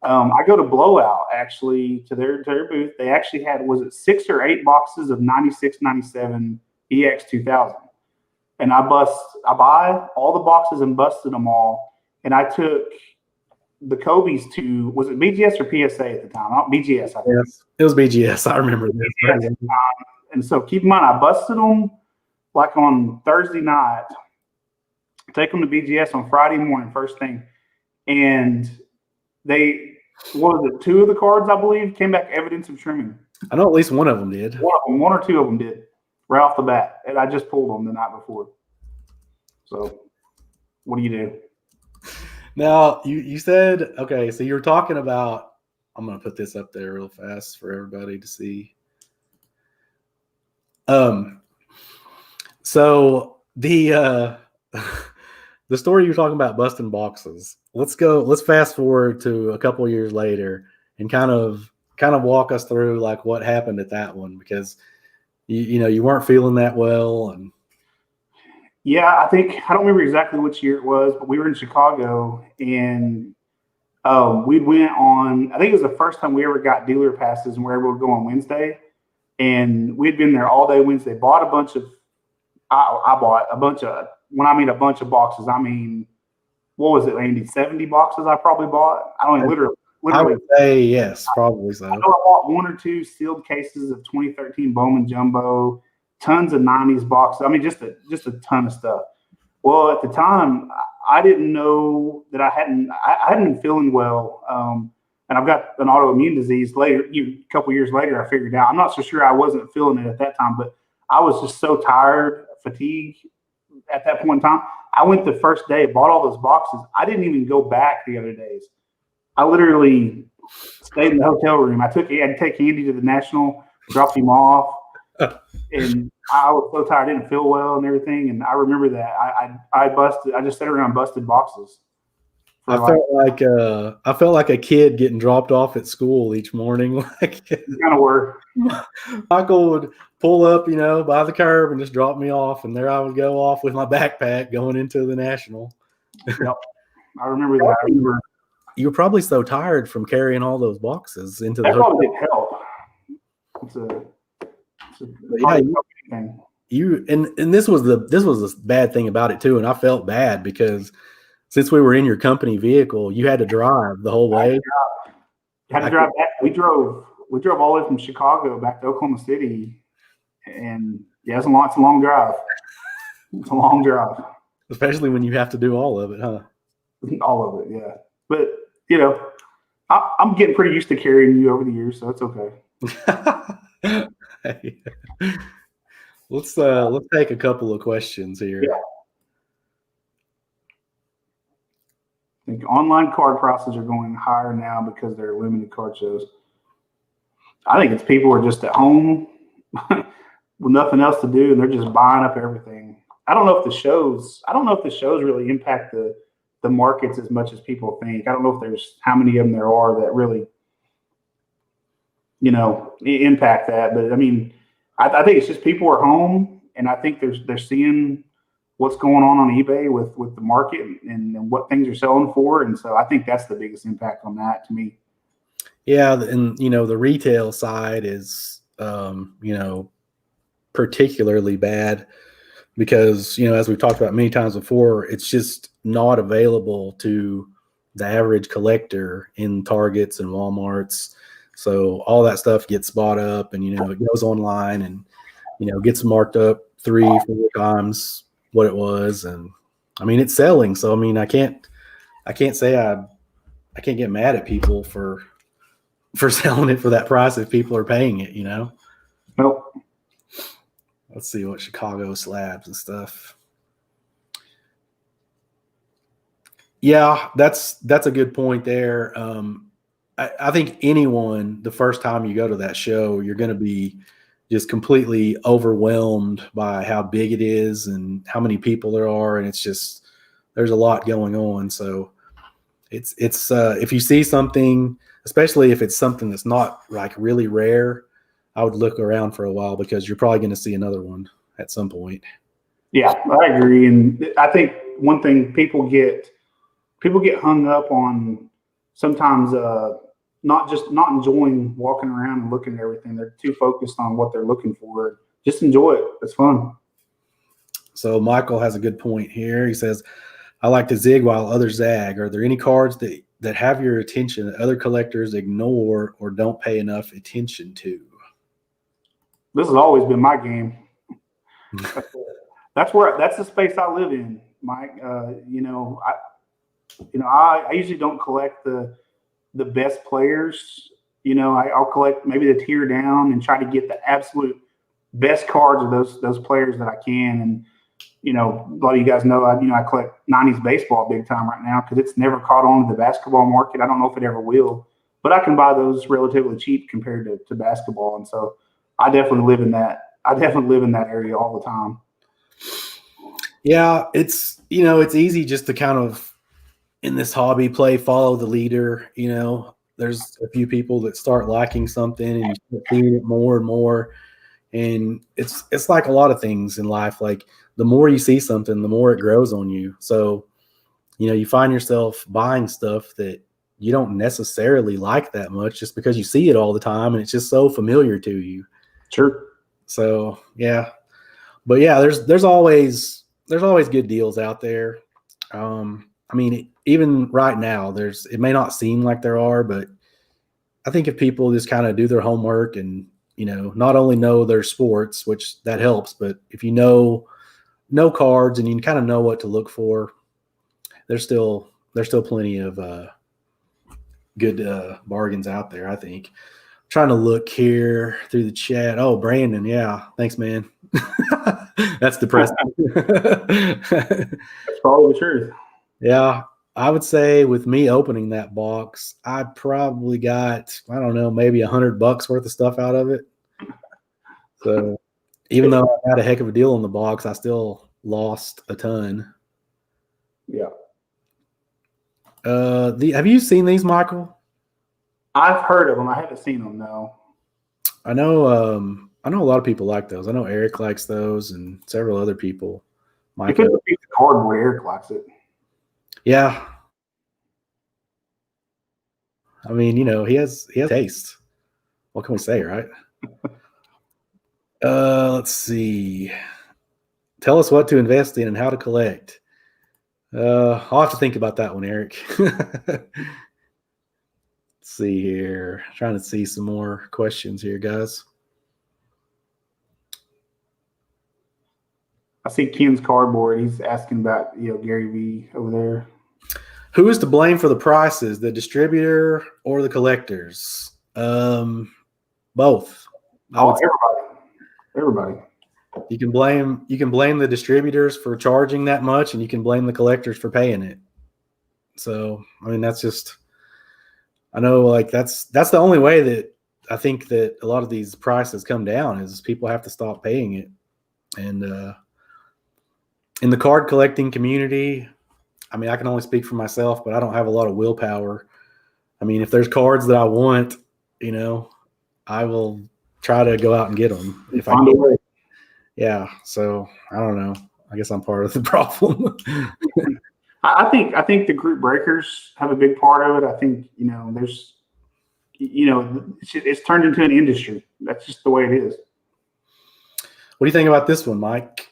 I go to Blowout actually to their booth. They actually had, was it 6 or 8 boxes of 96, 97 EX 2000, and I buy all the boxes and busted them all, and I took the Kobe's to, was it BGS or PSA at the time? BGS, I think. Yes, it was BGS. I remember this. And so keep in mind, I busted them like on Thursday night, take them to BGS on Friday morning, first thing. And they, what was it, 2 of the cards, I believe, came back evidence of trimming. I know at least one of them did. One or 2 of them did, right off the bat. And I just pulled them the night before. So what do you do? Now, you said, okay, so you were talking about, I'm going to put this up there real fast for everybody to see. So the story you're talking about busting boxes, let's fast forward to a couple of years later and kind of walk us through like what happened at that one, because you weren't feeling that well. And yeah, I don't remember exactly which year it was, but we were in Chicago and we went on, I think it was the first time we ever got dealer passes and we were able to go on Wednesday. And we'd been there all day Wednesday, bought a bunch of, I bought a bunch of, when I mean a bunch of boxes, I mean, what was it, Andy? 70 boxes I probably bought. I don't know, literally. I would say yes, probably so. I know I bought 1 or 2 sealed cases of 2013 Bowman Jumbo, tons of 90s boxes. I mean, just a ton of stuff. Well, at the time, I didn't know that I hadn't been feeling well. And I've got an autoimmune disease later, a couple years later, I figured out. I'm not so sure I wasn't feeling it at that time, but I was just so tired, fatigued at that point in time. I went the first day, bought all those boxes. I didn't even go back the other days. I literally stayed in the hotel room. I had to take Andy to the National, dropped him off, and I was so tired, I didn't feel well and everything. And I remember that I just sat around and busted boxes. I felt like a kid getting dropped off at school each morning. Like kind of were. Michael would pull up, by the curb and just drop me off, and there I would go off with my backpack going into the National. Yep, I remember that. You were probably so tired from carrying all those boxes into the hotel. Probably didn't help. This was the bad thing about it too, and I felt bad because since we were in your company vehicle, you had to drive the whole way. Had to drive back. We drove all the way from Chicago back to Oklahoma City, and yeah, it's a long drive. It's a long drive, especially when you have to do all of it, huh? All of it, yeah. But I'm getting pretty used to carrying you over the years, so it's okay. Hey. Let's take a couple of questions here. Yeah. I think online card prices are going higher now because they're limited card shows. I think it's people are just at home with nothing else to do, and they're just buying up everything. I don't know if the shows really impact the markets as much as people think. I don't know if there's how many of them there are that really, impact that. But I mean, I think it's just people are home, and I think they're seeing what's going on eBay with the market and what things are selling for. And so I think that's the biggest impact on that to me. Yeah. And, the retail side is, particularly bad because, as we've talked about many times before, it's just not available to the average collector in Targets and Walmarts. So all that stuff gets bought up and, it goes online and, gets marked up 3-4 times what it was. And I mean, it's selling. So, I mean, I can't say I can't get mad at people for, for selling it for that price if people are paying it, Nope. Let's see what Chicago slabs and stuff. Yeah, that's a good point there. I think anyone, the first time you go to that show, you're going to be just completely overwhelmed by how big it is and how many people there are, and it's just there's a lot going on. So it's if you see something, especially if it's something that's not like really rare, I would look around for a while because you're probably going to see another one at some point. Yeah, I agree, and I think one thing people get hung up on sometimes not enjoying walking around and looking at everything. They're too focused on what they're looking for. Just enjoy it. It's fun. So Michael has a good point here. He says, I like to zig while others zag. Are there any cards that have your attention that other collectors ignore or don't pay enough attention to? This has always been my game. That's the space I live in, Mike. I usually don't collect the best players. I'll collect maybe the tier down and try to get the absolute best cards of those players that I can. And a lot of you guys know I collect 90s baseball big time right now because it's never caught on to the basketball market. I don't know if it ever will, but I can buy those relatively cheap compared to basketball. And so I definitely live in that. I definitely live in that area all the time. Yeah, it's easy just to kind of in this hobby follow the leader. There's a few people that start liking something and you start seeing it more and more. And it's like a lot of things in life. Like the more you see something, the more it grows on you. So, you find yourself buying stuff that you don't necessarily like that much just because you see it all the time and it's just so familiar to you. Sure. So yeah, but yeah, there's always good deals out there. Even right now, it may not seem like there are, but I think if people just kind of do their homework and not only know their sports, which that helps, but if you know cards and you kind of know what to look for, there's still plenty of good bargains out there, I think. Trying to look here through the chat. Oh, Brandon, yeah, thanks, man. That's depressing. That's probably the truth. Yeah, I would say with me opening that box, I probably got, I don't know, maybe $100 worth of stuff out of it. So even though I had a heck of a deal on the box, I still lost a ton. Yeah. Have you seen these, Michael? I've heard of them. I haven't seen them, no. I know a lot of people like those. I know Eric likes those and several other people. Because of the cardboard, Eric likes it. Yeah. He has taste. What can we say, right? Let's see. Tell us what to invest in and how to collect. I'll have to think about that one, Eric. Let's see here. Trying to see some more questions here, guys. I see Ken's cardboard. He's asking about Gary V over there. Who is to blame for the prices, the distributor or the collectors? Both. Everybody. You can blame the distributors for charging that much, and you can blame the collectors for paying it. So, that's just, I know, like that's the only way that I think that a lot of these prices come down is people have to stop paying it. And in the card collecting community, I can only speak for myself, but I don't have a lot of willpower. If there's cards that I want, I will try to go out and get them if I can. Yeah. So I don't know. I guess I'm part of the problem. I think the group breakers have a big part of it. I think, there's, it's turned into an industry. That's just the way it is. What do you think about this one, Mike?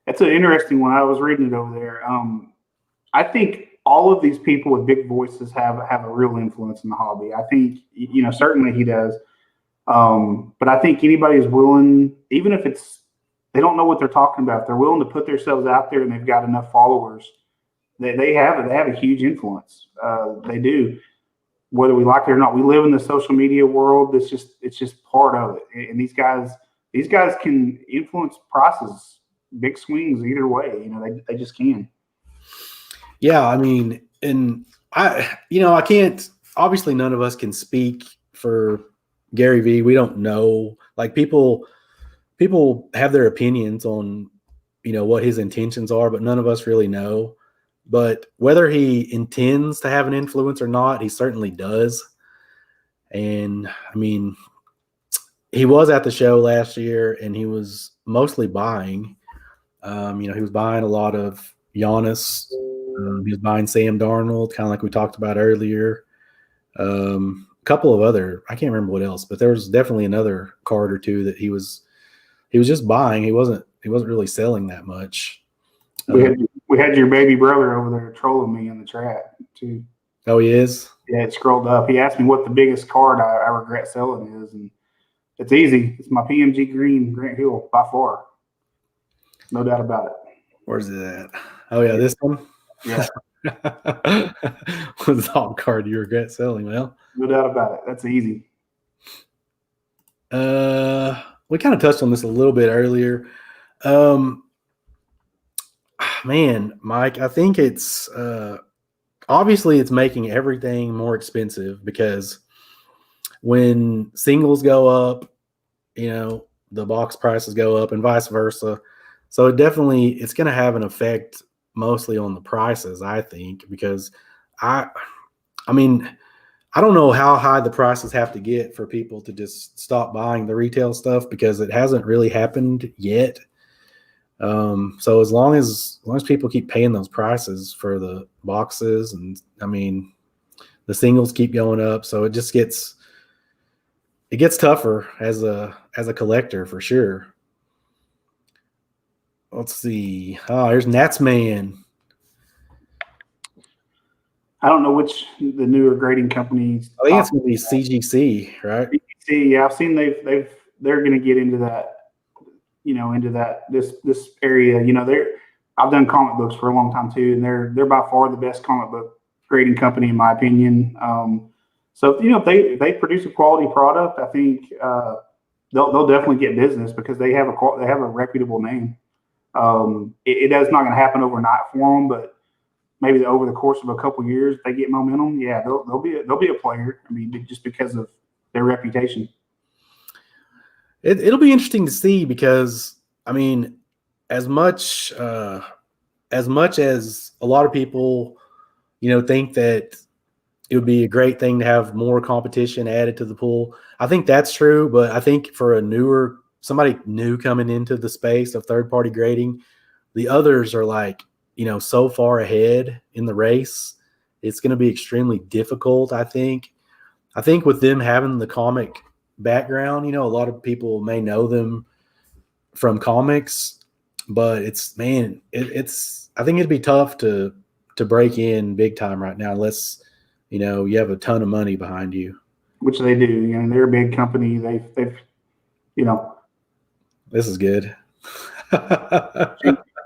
That's an interesting one. I was reading it over there. I think all of these people with big voices have a real influence in the hobby. I think, certainly he does. But I think anybody is willing, even if they don't know what they're talking about, if they're willing to put themselves out there and they've got enough followers, they have a huge influence. They do. whether we like it or not. We live in the social media world. It's just part of it. And these guys can influence prices, big swings either way. They just can. Yeah, I mean, and I can't. Obviously, none of us can speak for Gary V. We don't know. Like people have their opinions on what his intentions are, but none of us really know. But whether he intends to have an influence or not, he certainly does. And I mean, he was at the show last year, and he was mostly buying. He was buying a lot of Giannis. He was buying Sam Darnold, kind of like we talked about earlier. A couple of other, I can't remember what else, but there was definitely another card or two that he was just buying. He wasn't really selling that much. We had your baby brother over there trolling me in the chat too. Oh, he is? Yeah, it scrolled up. He asked me what the biggest card I regret selling is, and it's easy. It's my PMG Green Grant Hill by far. No doubt about it. Where's it at? Oh, yeah, this one? Yeah. What's the card you regret selling? Well, no doubt about it. That's easy. We kind of touched on this a little bit earlier. Man, Mike, I think it's obviously it's making everything more expensive because when singles go up, the box prices go up and vice versa. So it's going to have an effect mostly on the prices, I think, because I don't know how high the prices have to get for people to just stop buying the retail stuff because it hasn't really happened yet. So as long as people keep paying those prices for the boxes, and the singles keep going up, so it gets tougher as a collector for sure. Let's see. Oh, here's Natsman. I don't know which the newer grading companies. I think it's going to be CGC, right? CGC, yeah, I've seen they're going to get into that. This area. I've done comic books for a long time too, and they're by far the best comic book grading company in my opinion. So if they produce a quality product, I think they'll definitely get business because they have a reputable name. It is not going to happen overnight for them, but maybe over the course of a couple of years, they get momentum. Yeah, they'll be a player. Just because of their reputation. It'll be interesting to see because as much as a lot of people, think that it would be a great thing to have more competition added to the pool. I think that's true, but I think for somebody new coming into the space of third-party grading, the others are so far ahead in the race, it's going to be extremely difficult. I think with them having the comic background, a lot of people may know them from comics, but I think it'd be tough to break in big time right now unless you have a ton of money behind you, which they do. They're a big company. They've this is good.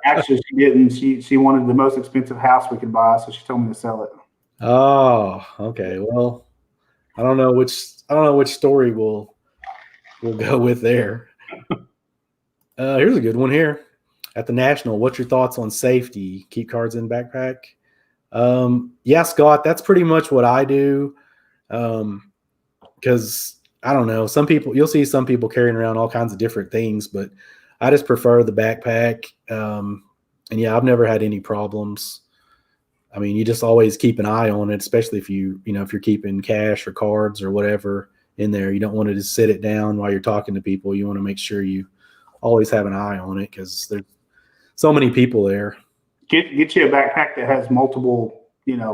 Actually, she didn't. She wanted the most expensive house we could buy, so she told me to sell it. Oh, okay. Well, I don't know which story we'll go with there. Here's a good one here. At the National, what's your thoughts on safety? Keep cards in backpack? Yeah, Scott, that's pretty much what I do. Because I don't know, you'll see some people carrying around all kinds of different things, but I just prefer the backpack. And yeah, I've never had any problems. You just always keep an eye on it, especially if if you're keeping cash or cards or whatever in there. You don't want to just sit it down while you're talking to people. You want to make sure you always have an eye on it because there's so many people there. Get you a backpack that has multiple,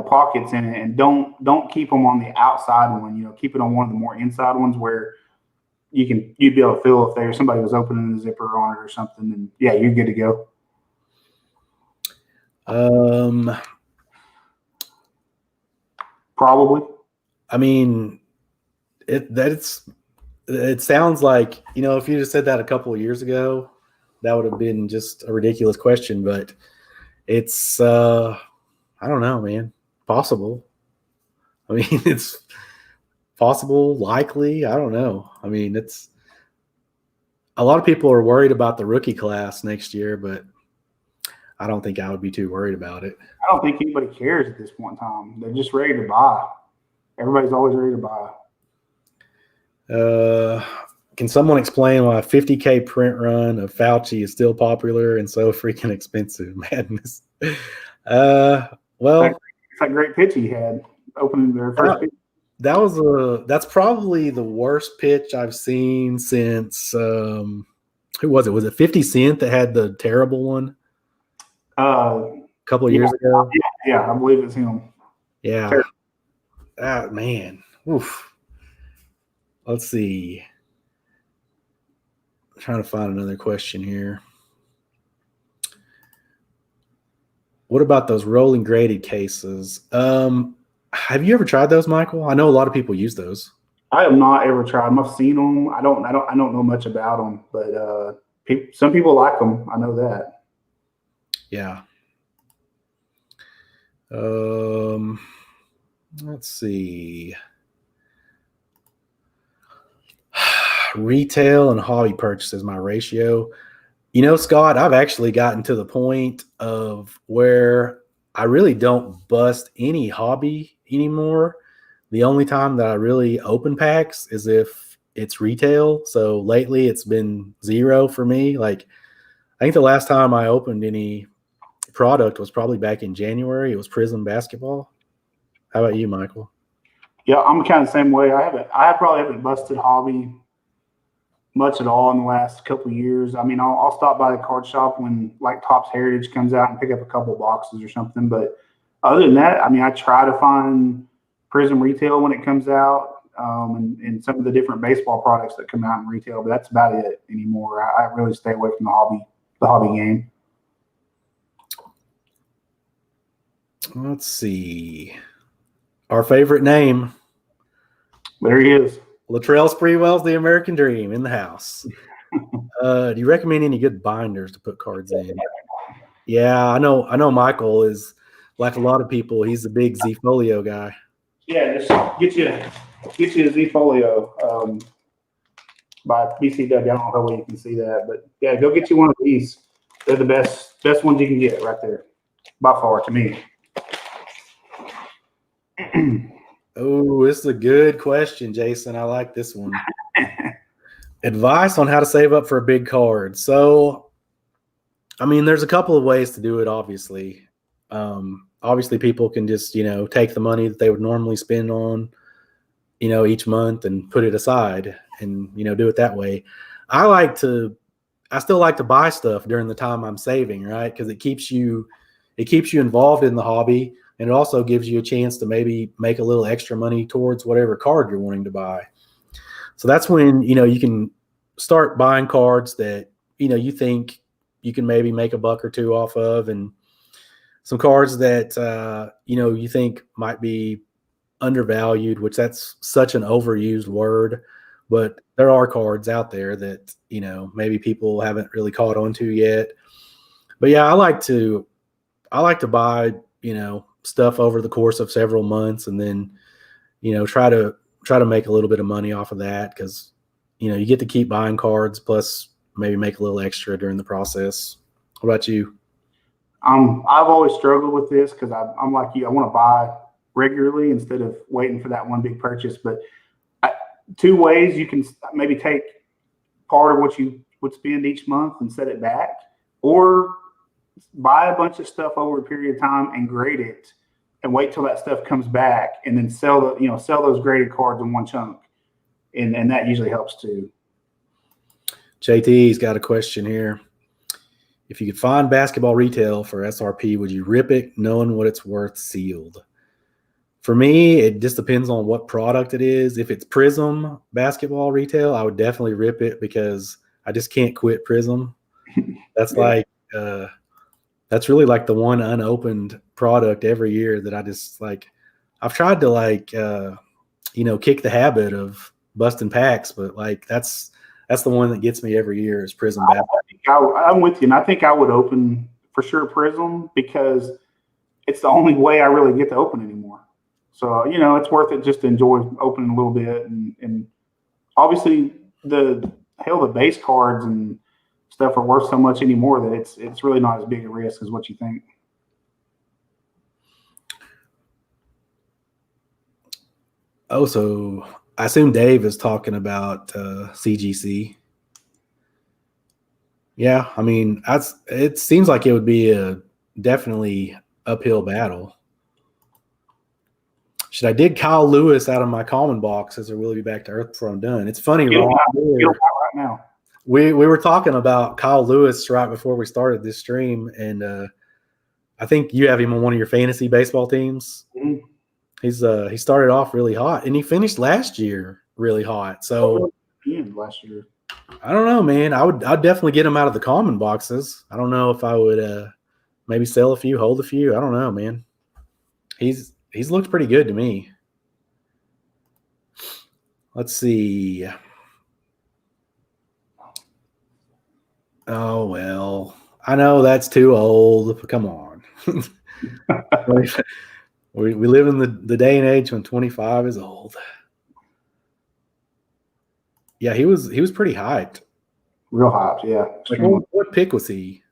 pockets in it, and don't keep them on the outside one. Keep it on one of the more inside ones where you'd be able to feel if somebody was opening the zipper on it or something, and yeah, you're good to go. Probably. It sounds like, if you just said that a couple of years ago, that would have been just a ridiculous question, but it's, I don't know, man, possible. I mean, it's possible, likely. I don't know. I mean, it's a lot of people are worried about the rookie class next year, but I don't think I would be too worried about it. I don't think anybody cares at this point in time. They're just ready to buy. Everybody's always ready to buy. Can someone explain why a 50K print run of Fauci is still popular and so freaking expensive? Madness. Well, it's that great pitch he had opening their first pitch. That's probably the worst pitch I've seen since who was it? Was it 50 Cent that had the terrible one? A couple of years ago. Yeah, I believe it's him. Yeah. Man. Oof. Let's see. I'm trying to find another question here. What about those rolling graded cases? Have you ever tried those, Michael? I know a lot of people use those. I have not ever tried them. I've seen them. I don't know much about them, but some people like them. I know that. Yeah. Let's see. Retail and hobby purchases, my ratio. You know, Scott, I've actually gotten to the point of where I really don't bust any hobby anymore. The only time that I really open packs is if it's retail. So lately it's been 0 for me. Like, I think the last time I opened any product was probably back in January. It was Prism basketball. How about you, Michael? Yeah, I'm kind of the same way. I probably haven't busted hobby much at all in the last couple of years. I mean, I'll stop by the card shop when like Topps Heritage comes out and pick up a couple boxes or something. But other than that, I mean, I try to find Prism retail when it comes out, and some of the different baseball products that come out in retail. But that's about it anymore. I really stay away from the hobby game. Let's see. Our favorite name. There he is. Latrell Sprewell's The American Dream in the house. Do you recommend any good binders to put cards in? Yeah, I know Michael is like a lot of people. He's a big Z Folio guy. Yeah, just get you a Z Folio by BCW. I don't know how well you can see that, but yeah, go get you one of these. They're the best ones you can get right there, by far, to me. Oh, this is a good question, Jason. I like this one. Advice on how to save up for a big card. So, I mean, there's a couple of ways to do it, obviously. Obviously, people can just, take the money that they would normally spend on, each month and put it aside and, do it that way. I still like to buy stuff during the time I'm saving, right? Because it keeps you involved in the hobby. And it also gives you a chance to maybe make a little extra money towards whatever card you're wanting to buy. So that's when, you can start buying cards that, you think you can maybe make $1 or $2 off of, and some cards that, you think might be undervalued, which that's such an overused word. But there are cards out there that, maybe people haven't really caught on to yet. But yeah, I like to buy, stuff over the course of several months, and then try to make a little bit of money off of that, because you get to keep buying cards plus maybe make a little extra during the process. What about you? I've always struggled with this because I'm like you. I want to buy regularly instead of waiting for that one big purchase. But 2 ways you can maybe take part of what you would spend each month and set it back, or buy a bunch of stuff over a period of time and grade it and wait till that stuff comes back and then sell those graded cards in one chunk. And that usually helps too. JT's got a question here. If you could find basketball retail for SRP, would you rip it knowing what it's worth sealed? For me, it just depends on what product it is. If it's Prism basketball retail, I would definitely rip it because I just can't quit Prism. That's that's really like the one unopened product every year that I just like. I've tried to kick the habit of busting packs, but like that's the one that gets me every year is Prism basketball. I'm with you, and I think I would open for sure Prism because it's the only way I really get to open anymore. So, it's worth it just to enjoy opening a little bit. And obviously the base cards and stuff are worth so much anymore that it's really not as big a risk as what you think. Oh, so I assume Dave is talking about CGC. Yeah, I mean, it seems like it would be a definitely uphill battle. Should I dig Kyle Lewis out of my common box as I will be back to earth before I'm done? It's funny, Get him Ron. out right now. We were talking about Kyle Lewis right before we started this stream, and I think you have him on one of your fantasy baseball teams. Mm-hmm. He started off really hot, and he finished last year really hot. So last year, I don't know, man. I'd definitely get him out of the common boxes. I don't know if I would maybe sell a few, hold a few. I don't know, man. He's looked pretty good to me. Let's see. Oh, well, I know that's too old. Come on. we live in the day and age when 25 is old. Yeah, he was pretty hyped. Real hyped, yeah. Like, what pick was he?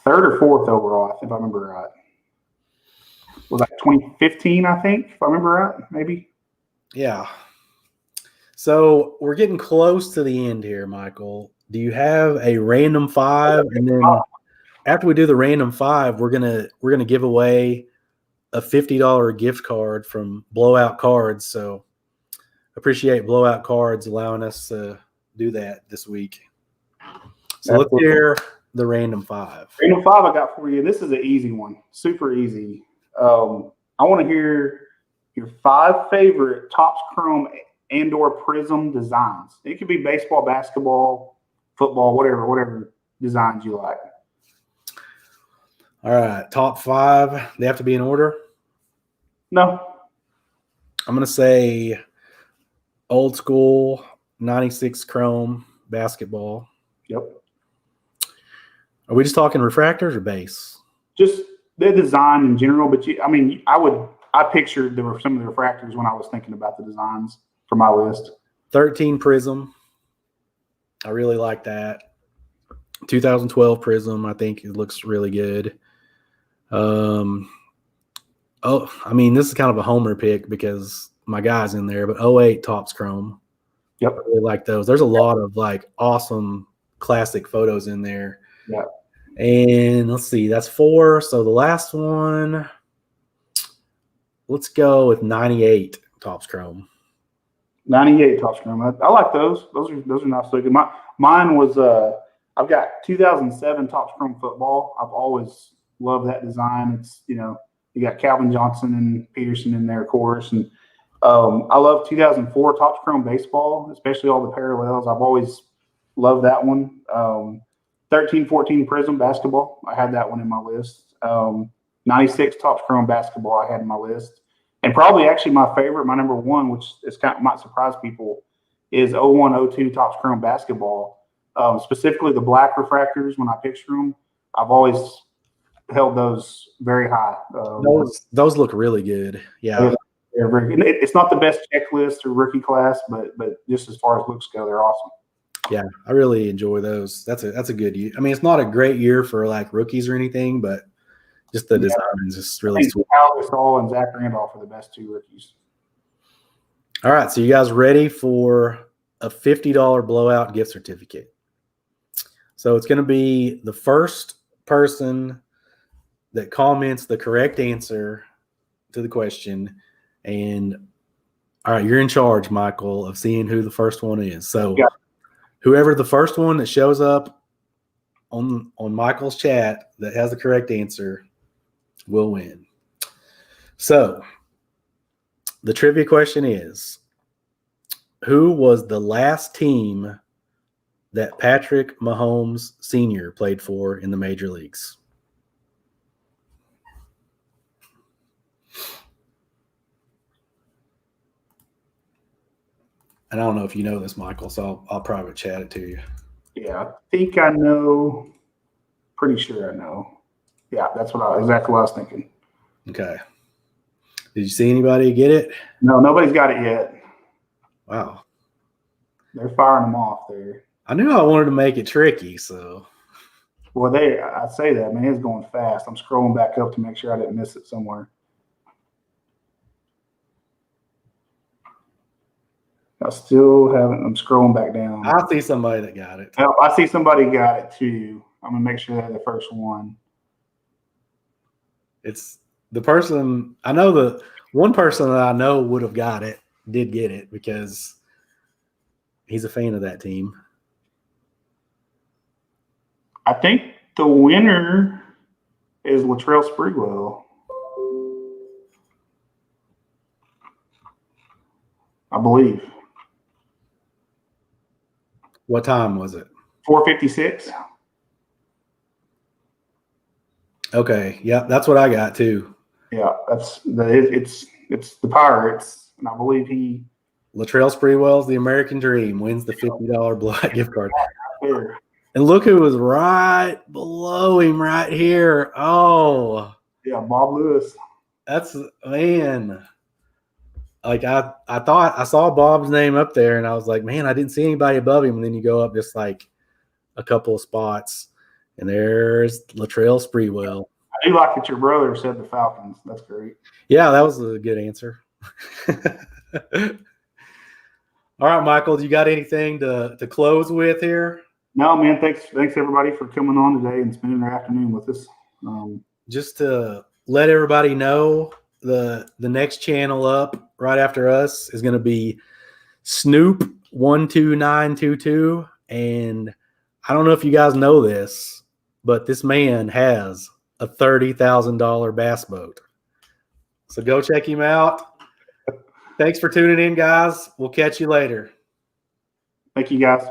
3rd or 4th overall, if I remember right. Was like 2015, I think, if I remember right, maybe. Yeah. So we're getting close to the end here, Michael. Do you have a random 5? And then after we do the random 5, we're gonna give away a $50 gift card from Blowout Cards. So appreciate Blowout Cards allowing us to do that this week. So let's hear the random 5. Random 5 I got for you. This is an easy one, super easy. I want to hear your 5 favorite Topps Chrome and/or Prism designs. It could be baseball, basketball, football, whatever designs you like. All right, top 5. They have to be in order? No. I'm going to say old school 96 Chrome basketball. Yep. Are we just talking refractors or base? Just the design in general, but I pictured there were some of the refractors when I was thinking about the designs for my list. 13 Prism. I really like that. 2012 Prism, I think it looks really good. This is kind of a homer pick because my guy's in there, but 08 Topps Chrome. Yep. I really like those. There's a lot of like awesome classic photos in there. Yeah. And let's see, that's 4. So the last one, let's go with 98 Topps Chrome. 98 Topps Chrome. I like those. Those are nice looking. Mine was I've got 2007 Topps Chrome football. I've always loved that design. It's you got Calvin Johnson and Peterson in there, of course, and I love 2004 Topps Chrome baseball, especially all the parallels. I've always loved that one. 13-14 Prism basketball. I had that one in my list. 96 Topps Chrome basketball I had in my list. And probably actually my favorite, my number 1, which might surprise people, is 01-02 Topps Chrome basketball. Specifically the black refractors, when I picture them, I've always held those very high. Those look really good. Yeah. They're very good. It's not the best checklist or rookie class, but just as far as looks go, they're awesome. Yeah, I really enjoy those. That's a good year. I mean, it's not a great year for like rookies or anything, but just the design is just really sweet. Alex Hall and Zach Randolph are the best 2 rookies. All right, so you guys ready for a $50 blowout gift certificate? So it's going to be the first person that comments the correct answer to the question. And all right, you're in charge, Michael, of seeing who the first one is. So whoever the first one that shows up on Michael's chat that has the correct answer will win. So the trivia question is, who was the last team that Patrick Mahomes Sr. played for in the major leagues? And I don't know if you know this, Michael, so I'll private chat it to you. Yeah, I think I know. Pretty sure I know. Yeah, that's exactly what I was thinking. Okay. Did you see anybody get it? No, nobody's got it yet. Wow. They're firing them off there. I knew I wanted to make it tricky, so. Well, I say that, man, it's going fast. I'm scrolling back up to make sure I didn't miss it somewhere. I still haven't. I'm scrolling back down. I see somebody that got it. Oh, I see somebody got it too. I'm gonna make sure they're the first one. It's the person I know. The one person that I know would have got it did get it because he's a fan of that team. I think the winner is Latrell Sprewell. I believe. What time was it? 4:56. Okay, yeah, that's what I got too. Yeah, it's the Pirates, and I believe he. Latrell Sprewell's the American Dream wins the $50 Black gift card. There. And look who was right below him right here. Oh, Yeah, Bob Lewis. that's man. Like I thought I saw Bob's name up there, and I was like, man, I didn't see anybody above him. And then you go up just like a couple of spots, and there's Latrell Sprewell. I do like that your brother said the Falcons. That's great. Yeah, that was a good answer. All right, Michael, do you got anything to close with here? No, man. Thanks everybody for coming on today and spending their afternoon with us. Just to let everybody know, the next channel up right after us is going to be Snoop 12922, and I don't know if you guys know this, but this man has a $30,000 bass boat. So go check him out. Thanks for tuning in, guys. We'll catch you later. Thank you, guys.